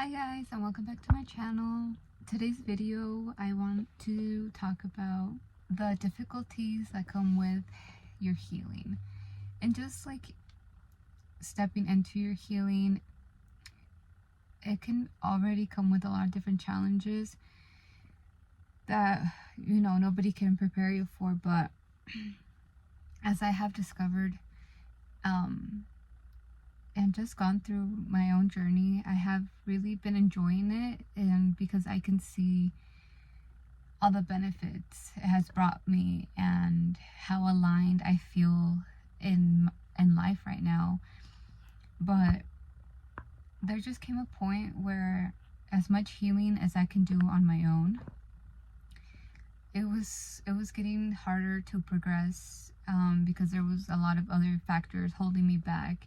Hi guys, and welcome back to my channel. Today's video I want to talk about the difficulties that come with your healing, and just like stepping into your healing. It can already come with a lot of different challenges that nobody can prepare you for, but as I have discovered and just gone through my own journey, I have really been enjoying it, and because I can see all the benefits it has brought me and how aligned I feel in life right now. But there just came a point where, as much healing as I can do on my own, it was getting harder to progress, because there was a lot of other factors holding me back,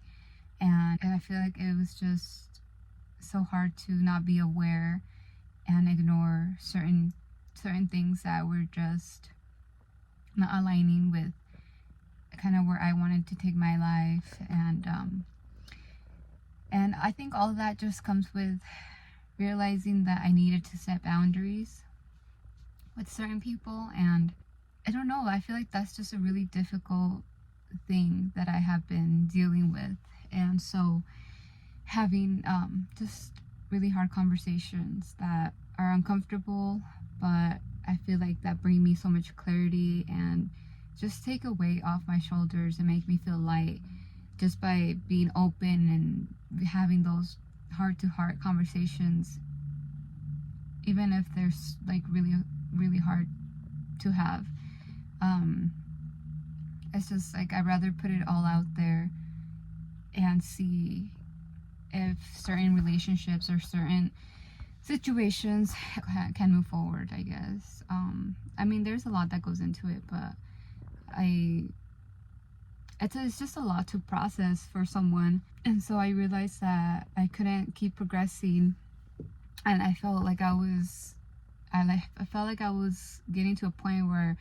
and I feel like it was just so hard to not be aware and ignore certain things that were just not aligning with kind of where I wanted to take my life. And I think all of that just comes with realizing that I needed to set boundaries with certain people. And I don't know, I feel like that's just a really difficult thing that I have been dealing with. And so having just really hard conversations that are uncomfortable, but I feel like that bring me so much clarity and just take a weight off my shoulders and make me feel light, just by being open and having those heart to heart conversations, even if they're like really hard to have. It's just like I'd rather put it all out there and see if certain relationships or certain situations can move forward, I guess. I mean, there's a lot that goes into it, but it's just a lot to process for someone. And so I realized that I couldn't keep progressing, and I felt like I felt like I was getting to a point where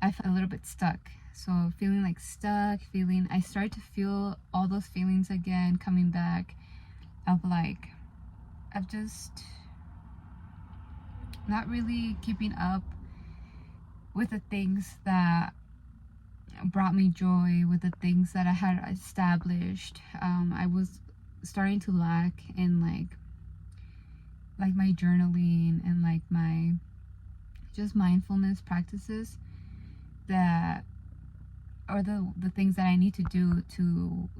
I felt a little bit stuck. So feeling like stuck, I started to feel all those feelings again coming back, of just not really keeping up with the things that brought me joy, with the things that I had established. I was starting to lack in like my journaling and like my just mindfulness practices that are the things that I need to do to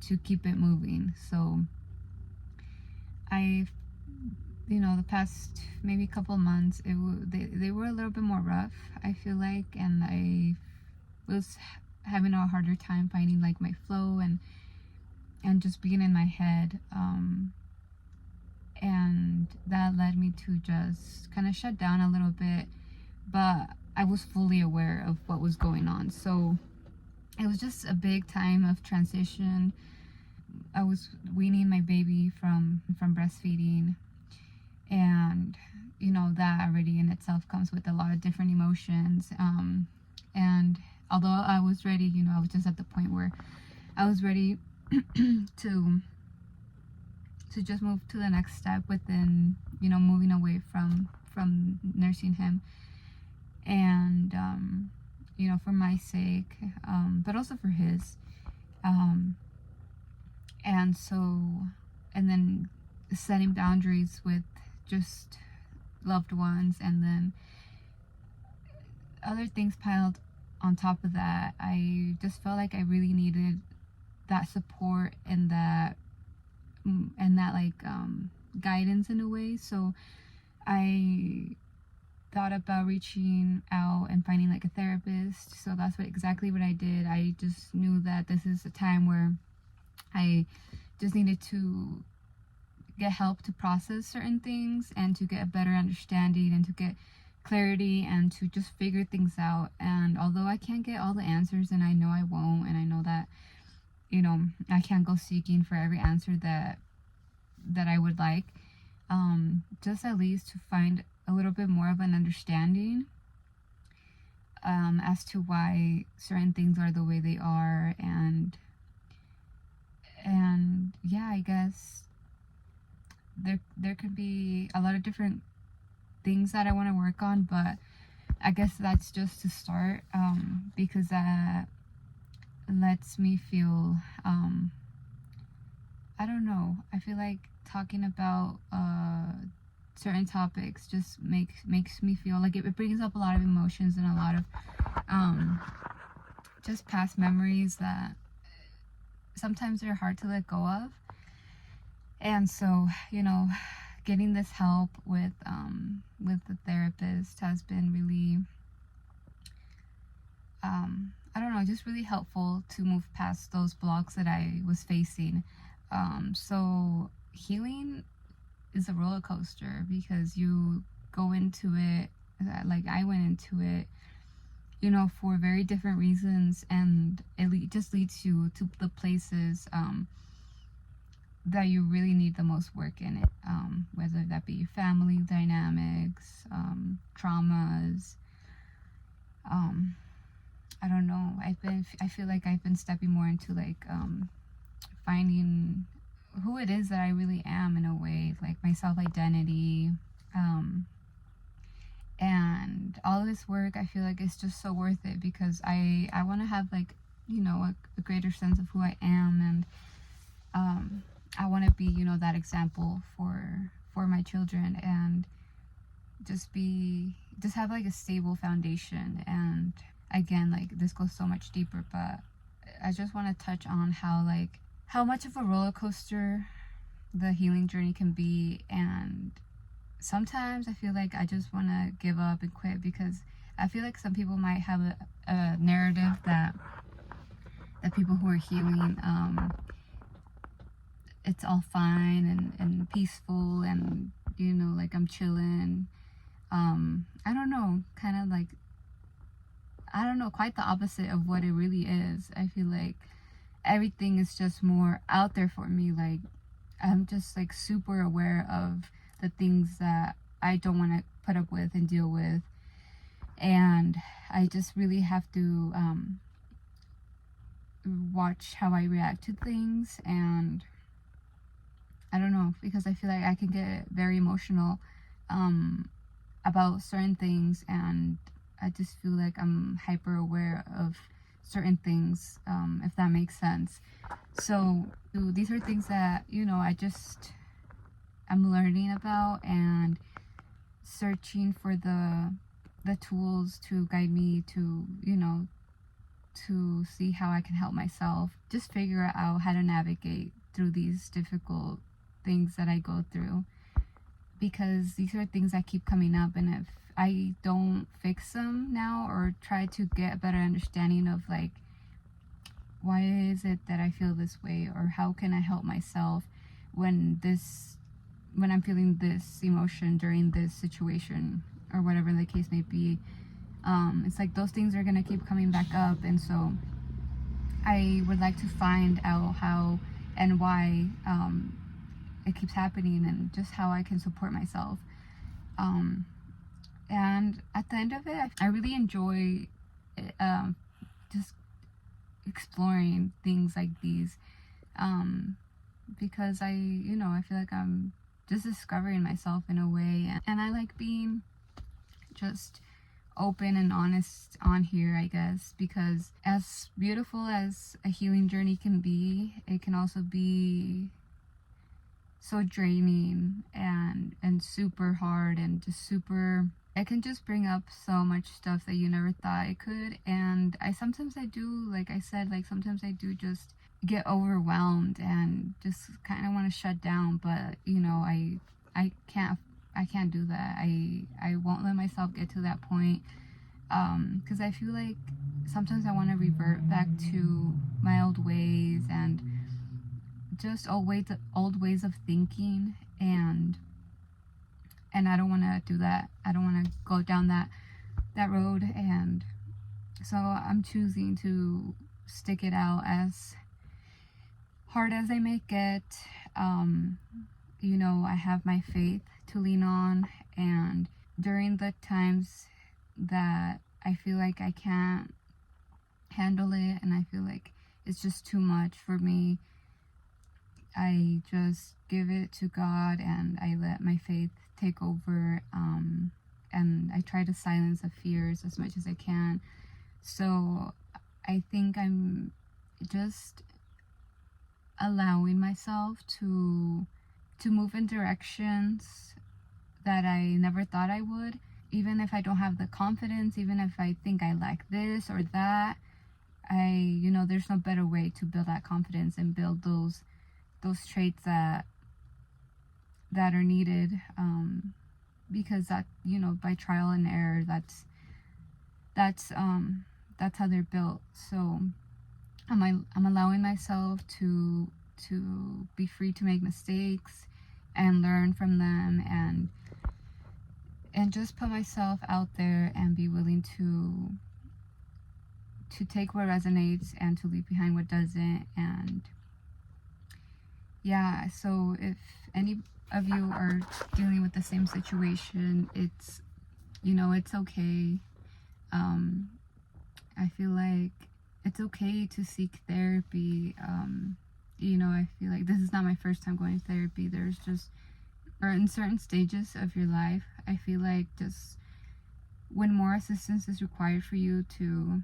to keep it moving. So I the past maybe couple months, they were a little bit more rough, I feel like, and I was having a harder time finding like my flow and just being in my head, and that led me to just kind of shut down a little bit. But I was fully aware of what was going on, so it was just a big time of transition. I was weaning my baby from breastfeeding, and that already in itself comes with a lot of different emotions. And although I was ready, I was just at the point where I was ready to just move to the next step within moving away from nursing him, and for my sake, but also for his. And so, and then setting boundaries with just loved ones, and then other things piled on top of that. I just felt like I really needed that support and that like guidance in a way. So I thought about reaching out and finding like a therapist. So that's exactly what I did. I just knew that this is a time where I just needed to get help to process certain things and to get a better understanding and to get clarity and to just figure things out. And although I can't get all the answers, and I know I won't, and I know that I can't go seeking for every answer that I would like, just at least to find a little bit more of an understanding as to why certain things are the way they are. And yeah, I guess there could be a lot of different things that I want to work on, but I guess that's just to start, because that lets me feel, I don't know, I feel like talking about certain topics just makes me feel like it brings up a lot of emotions and a lot of just past memories that sometimes they're hard to let go of. And so, getting this help with the therapist has been really, I don't know, just really helpful to move past those blocks that I was facing. So healing is a roller coaster because you go into it, like I went into it, for very different reasons, and it just leads you to the places that you really need the most work in it, whether that be family dynamics, traumas. I don't know. I feel like I've been stepping more into like finding who it is that I really am in a way, like my self identity. And all this work, I feel like it's just so worth it because I want to have like, a greater sense of who I am, and I want to be, that example for my children, and just have like a stable foundation. And again, like this goes so much deeper, but I just want to touch on how much of a roller coaster the healing journey can be. And sometimes I feel like I just want to give up and quit because I feel like some people might have a narrative that people who are healing, it's all fine and peaceful, and like I'm chilling. I don't know, kind of like, I don't know, quite the opposite of what it really is. I feel like everything is just more out there for me. Like I'm just like super aware of the things that I don't want to put up with and deal with, and I just really have to watch how I react to things. And I don't know, because I feel like I can get very emotional about certain things, and I just feel like I'm hyper aware of certain things, if that makes sense. So these are things that I'm learning about and searching for the tools to guide me to to see how I can help myself just figure out how to navigate through these difficult things that I go through, because these are things that keep coming up, and if I don't fix them now or try to get a better understanding of like why is it that I feel this way, or how can I help myself when I'm feeling this emotion during this situation, or whatever the case may be, it's like those things are gonna keep coming back up. And so I would like to find out how and why it keeps happening, and just how I can support myself. And at the end of it, I really enjoy just exploring things like these, because I feel like I'm just discovering myself in a way, and I like being just open and honest on here, I guess, because as beautiful as a healing journey can be, it can also be so draining and super hard, and just super, it can just bring up so much stuff that you never thought it could. And sometimes I do, like I said, like sometimes I do just get overwhelmed and just kind of want to shut down, but I can't do that. I won't let myself get to that point, because I feel like sometimes I want to revert back to my old ways and just old ways of thinking, and I don't want to do that. I don't want to go down that road, and so I'm choosing to stick it out as hard as I make it. I have my faith to lean on, and during the times that I feel like I can't handle it and I feel like it's just too much for me, I just give it to God and I let my faith take over. And I try to silence the fears as much as I can. So I think I'm just allowing myself to move in directions that I never thought I would. Even if I don't have the confidence, even if I think I lack this or that, there's no better way to build that confidence and build those traits that are needed, because that, by trial and error, that's how they're built. So I'm allowing myself to be free to make mistakes and learn from them, and just put myself out there and be willing to take what resonates and to leave behind what doesn't. And yeah, so if any of you are dealing with the same situation, it's okay. I feel like it's okay to seek therapy. I feel like this is not my first time going to therapy. Or in certain stages of your life, I feel like just when more assistance is required for you to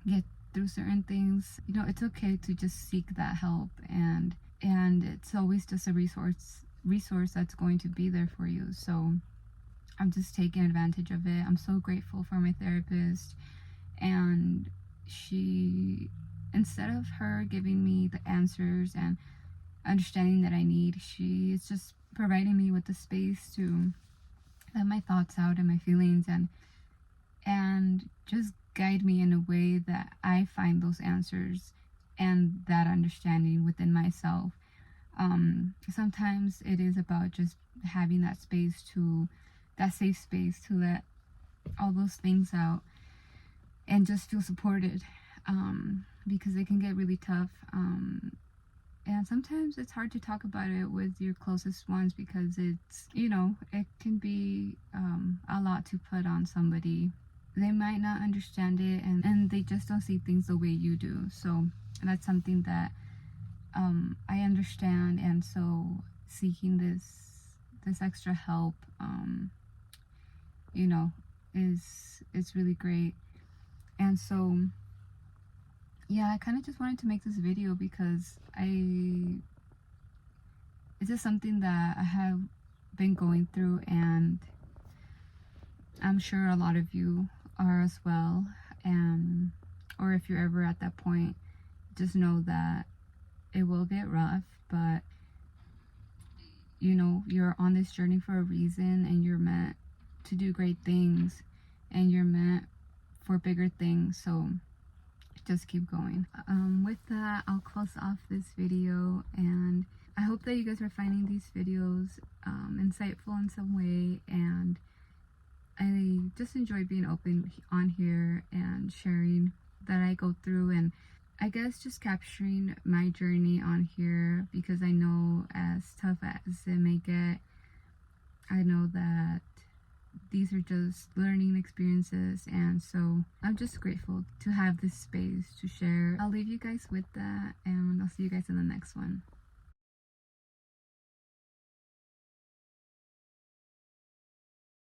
get through certain things, it's okay to just seek that help, and it's always just a resource that's going to be there for you. So I'm just taking advantage of it. I'm so grateful for my therapist, and she, instead of her giving me the answers and understanding that I need, she is just providing me with the space to let my thoughts out and my feelings, and just guide me in a way that I find those answers and that understanding within myself. Sometimes it is about just having that safe space to let all those things out and just feel supported, because it can get really tough. And sometimes it's hard to talk about it with your closest ones, because it's, it can be a lot to put on somebody. They might not understand it, and they just don't see things the way you do. So that's something that I understand, and so seeking this extra help, is really great. And so yeah, I kind of just wanted to make this video because it's just something that I have been going through, and I'm sure a lot of you are as well. And or if you're ever at that point, just know that it will get rough, but you're on this journey for a reason, and you're meant to do great things, and you're meant for bigger things. So just keep going. With that, I'll close off this video, and I hope that you guys are finding these videos insightful in some way, and I just enjoy being open on here and sharing that I go through, and I guess just capturing my journey on here, because I know, as tough as it may get, I know that these are just learning experiences, and so I'm just grateful to have this space to share. I'll leave you guys with that, and I'll see you guys in the next one.